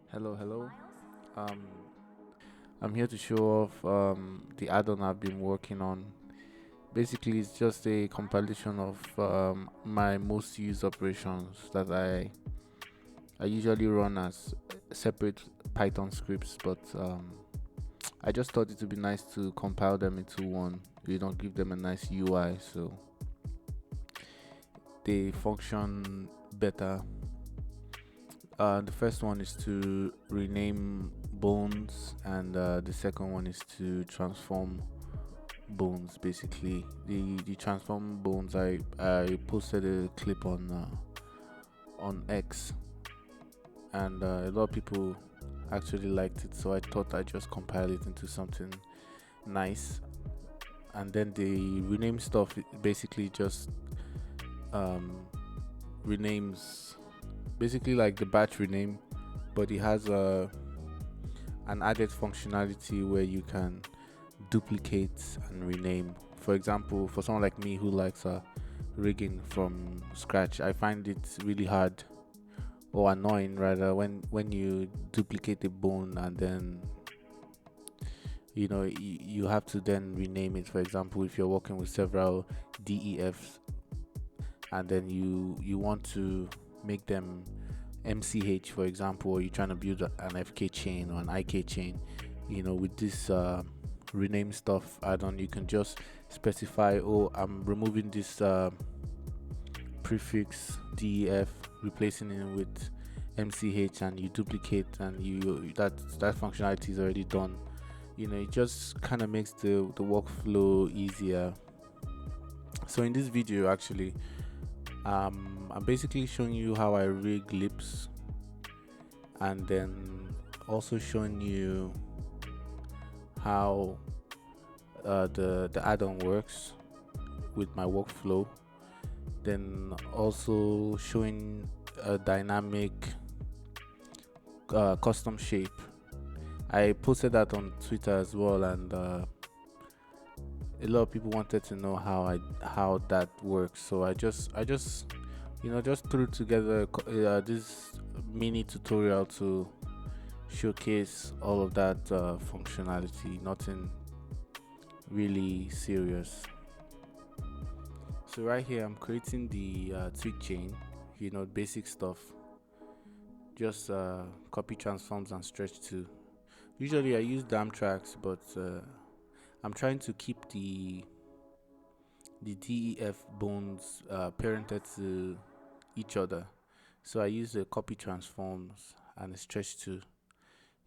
Hello. Um, I'm here to show off the add-on I've been working on. Basically, it's just a compilation of my most used operations that I usually run as separate Python scripts, but I just thought it would be nice to compile them into one. Give them a nice UI so they function better. The first one is to rename bones, and the second one is to transform bones. Basically, the transform bones. I posted a clip on X, and a lot of people actually liked it. So I thought I'd just compile it into something nice. And then the rename stuff basically just um, renames, basically like the batch rename, but it has an added functionality where you can duplicate and rename. For example, for someone like me who likes rigging from scratch, I find it really hard or annoying rather when you duplicate a bone and then you have to then rename it. For example, if you're working with several DEFs and then you want to make them MCH, for example, or you're trying to build an FK chain or an IK chain, with this rename stuff add-on, you can just specify, oh, I'm removing this prefix DEF, replacing it with MCH, and you duplicate, and that functionality is already done. It just kind of makes the workflow easier. So in this video, actually, I'm basically showing you how I rig lips, and then also showing you how the add-on works with my workflow. Then also showing a dynamic custom shape. I posted that on Twitter as well, and a lot of people wanted to know how that works. So I just just threw together this mini tutorial to showcase all of that functionality. Nothing really serious. So right here I'm creating the tweak chain, basic stuff, just copy transforms and stretch to. Usually I use dam tracks, but I'm trying to keep the DEF bones parented to each other. So I use the copy transforms and a stretch to.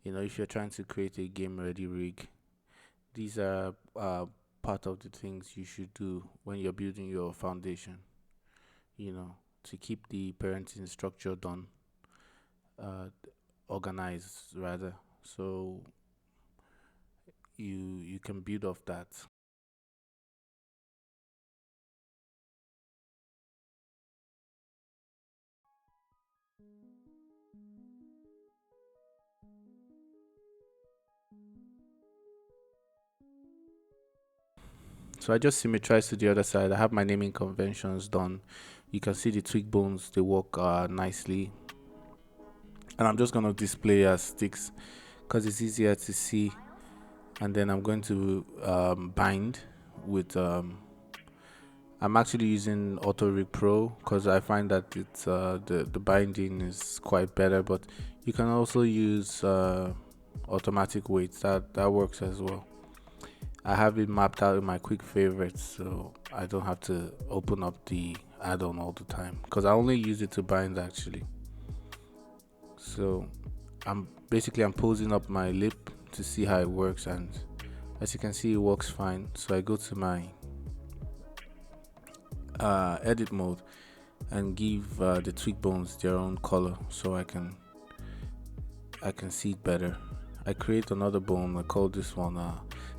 If you're trying to create a game ready rig, these are part of the things you should do when you're building your foundation, to keep the parenting structure done, uh, organized rather. So you can build off that. So I just symmetrize to the other side. I have my naming conventions done. You can see the twig bones, they work nicely. And I'm just going to display as sticks because it's easier to see. And then I'm going to bind with, I'm actually using Auto Rig Pro because I find that it's the binding is quite better, but you can also use automatic weights. That works as well. I have it mapped out in my quick favorites, so I don't have to open up the add-on all the time because I only use it to bind actually. So I'm posing up my lip to see how it works, and as you can see, it works fine. So I go to my edit mode and give the tweak bones their own color so I can see it better. I create another bone. I call this one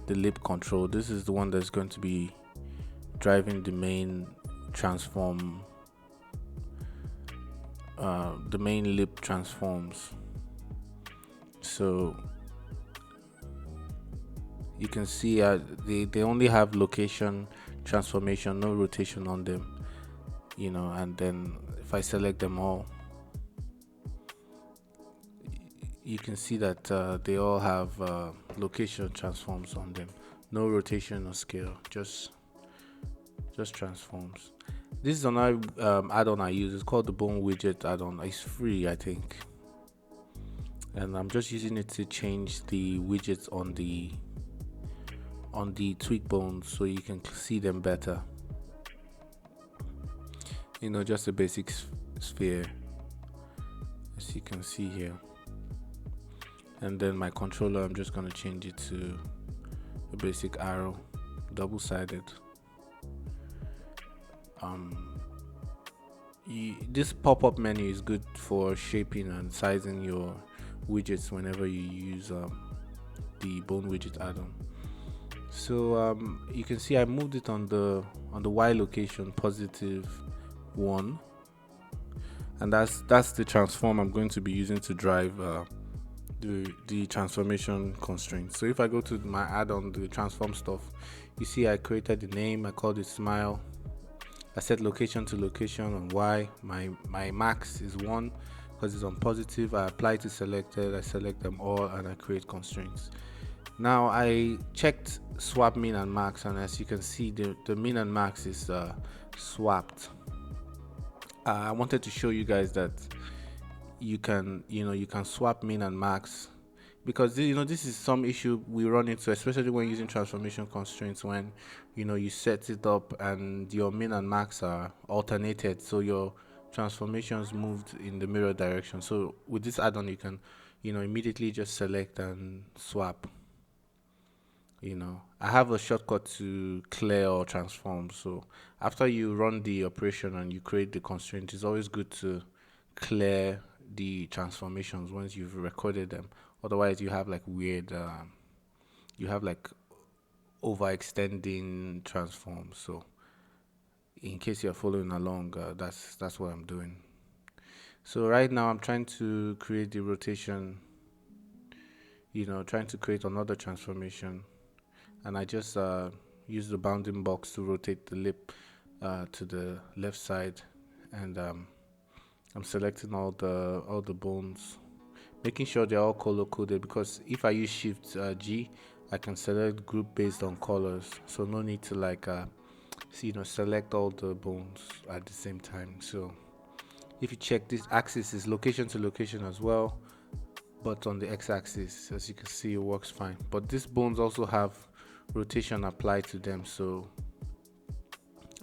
the lip control. This is the one that's going to be driving the main transform, the main lip transforms. So you can see they only have location transformation, no rotation on them, and then if I select them all, you can see that they all have location transforms on them. No rotation or scale, just transforms. This is another add-on I use. It's called the Bone Widget add-on. It's free, I think, and I'm just using it to change the widgets on the tweak bones so you can see them better. Just a basic sphere, as you can see here. And then my controller, I'm just going to change it to a basic arrow, double-sided. This pop-up menu is good for shaping and sizing your widgets whenever you use the Bone Widget add-on. So you can see I moved it on the Y location, +1, and that's the transform I'm going to be using to drive the transformation constraint. So if I go to my add-on, the transform stuff, you see I created the name, I called it smile. I set location to location on Y. My max is 1 because it's on positive. I apply to selected, I select them all, and I create constraints. Now I checked swap min and max, and as you can see, the min and max is swapped. I wanted to show you guys that you can swap min and max, because this is some issue we run into, especially when using transformation constraints, when you set it up and your min and max are alternated, so your transformations moved in the mirror direction. So with this add-on, you can immediately just select and swap. I have a shortcut to clear or transform. So after you run the operation and you create the constraint, it's always good to clear the transformations once you've recorded them. Otherwise, you have like weird, you have like overextending transforms. So in case you're following along, that's what I'm doing. So right now I'm trying to create the rotation, trying to create another transformation, and I just use the bounding box to rotate the lip to the left side, and I'm selecting all the bones, making sure they're all color coded, because if I use Shift G, I can select group based on colors, so no need to select all the bones at the same time. So if you check, this axis is location to location as well, but on the x-axis, as you can see, it works fine. But these bones also have rotation applied to them, so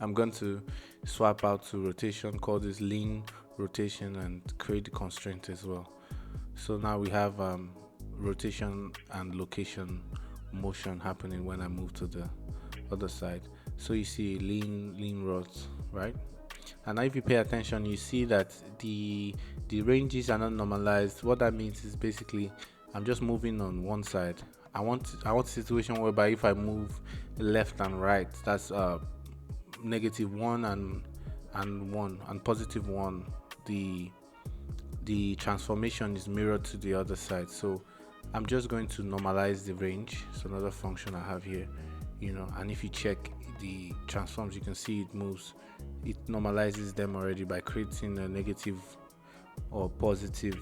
I'm going to swap out to rotation, call this lean rotation, and create the constraint as well. So now we have rotation and location motion happening when I move to the other side. So you see lean rods, right? And now if you pay attention, you see that the ranges are not normalized. What that means is basically I'm just moving on one side. I want a situation whereby if I move left and right, that's -1 and 1 and +1, the transformation is mirrored to the other side. So I'm just going to normalize the range. So another function I have here, and if you check the transforms, you can see it normalizes them already by creating a negative or positive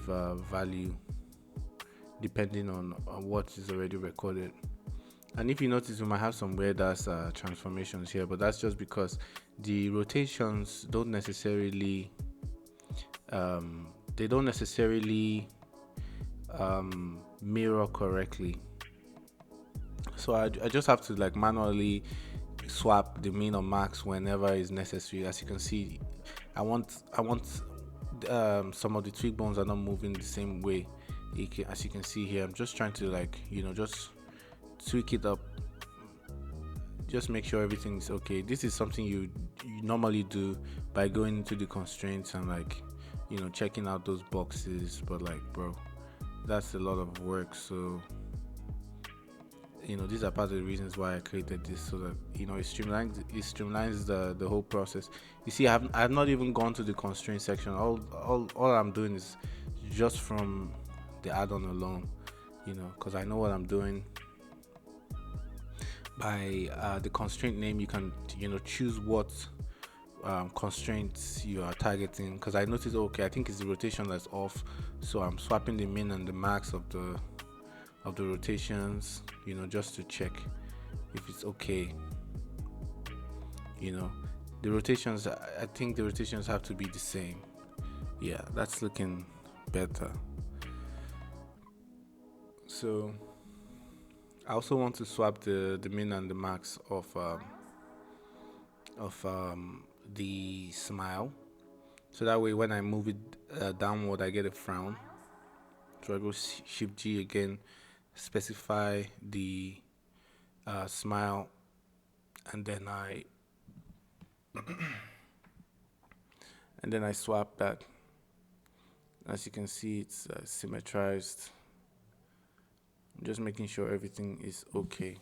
value depending on what is already recorded. And if you notice, we might have some weird ass transformations here, but that's just because the rotations don't necessarily mirror correctly. So I just have to manually swap the min or max whenever is necessary. As you can see, I want some of the tweak bones are not moving the same way. As you can see here, I'm just trying to just tweak it up, just make sure everything's okay. This is something you normally do by going into the constraints and checking out those boxes, but bro, that's a lot of work. So these are part of the reasons why I created this, so that it streamlines the whole process. You see, I've not even gone to the constraint section. All I'm doing is just from the add-on alone, because I know what I'm doing. By the constraint name, you can choose what constraints you are targeting, because I noticed, okay, I think it's the rotation that's off, so I'm swapping the min and the max of the rotations, just to check if it's okay. you know the rotations, I think the rotations have to be the same. Yeah, that's looking better. So I also want to swap the min and the max of the smile, so that way when I move it downward I get a frown. So I go shift G again, specify the smile, and then I swap that. As you can see, it's symmetrized. I'm just making sure everything is okay.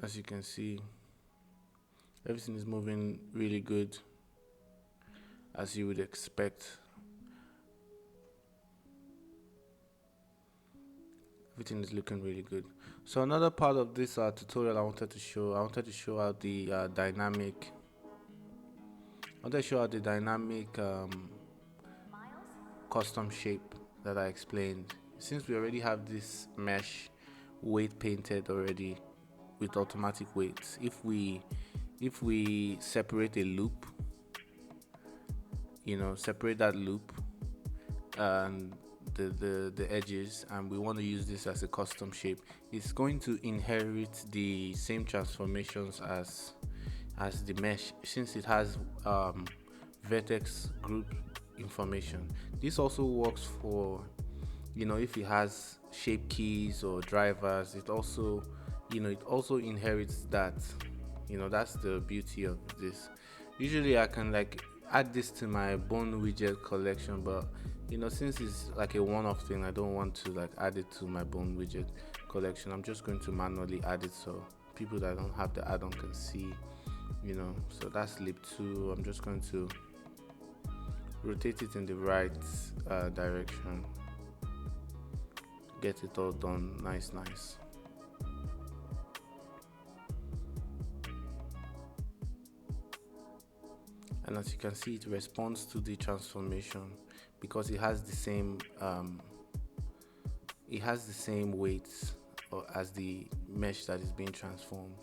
As you can see, everything is moving really good, as you would expect. Everything is looking really good. So another part of this tutorial I wanted to show out the dynamic. I wanted to show out the dynamic custom shape that I explained. Since we already have this mesh weight painted already with automatic weights, if we separate a loop, separate that loop and the edges, and we want to use this as a custom shape, it's going to inherit the same transformations as the mesh, since it has vertex group information. This also works for, if it has shape keys or drivers, it also inherits that. That's the beauty of this. Usually I can add this to my bone widget collection, but since it's like a one-off thing, I don't want to add it to my bone widget collection. I'm just going to manually add it so people that don't have the add-on can see. So that's lip 2. I'm just going to rotate it in the right direction, get it all done nice. And as you can see, it responds to the transformation because it has the same weights as the mesh that is being transformed,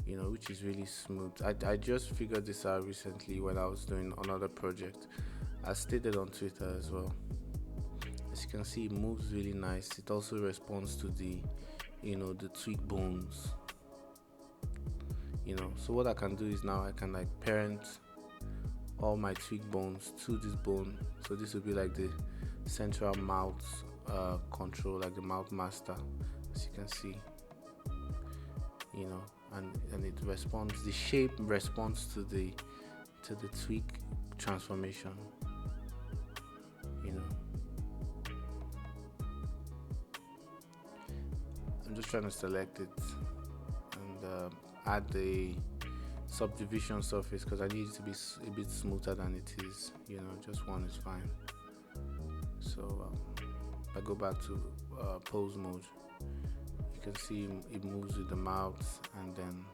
which is really smooth. I just figured this out recently when I was doing another project. I stated on Twitter as well. As you can see, it moves really nice. It also responds to the tweak bones. So what I can do is now I can parent all my tweak bones to this bone. So this will be like the central mouth control, like the mouth master, as you can see. And it responds. The shape responds to the tweak transformation. I'm just trying to select it and add the subdivision surface because I need it to be a bit smoother than it is. Just one is fine. So if I go back to pose mode, you can see it moves with the mouth, and then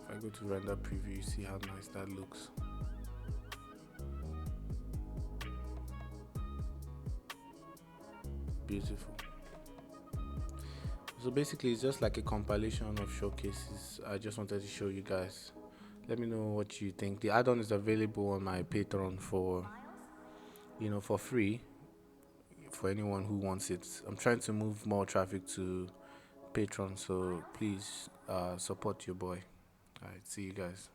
if I go to render preview, you see how nice that looks. Beautiful. So basically it's just like a compilation of showcases. I just wanted to show you guys. Let me know what you think. The add-on is available on my Patreon for free for anyone who wants it. I'm trying to move more traffic to Patreon, so please support your boy. All right, see you guys.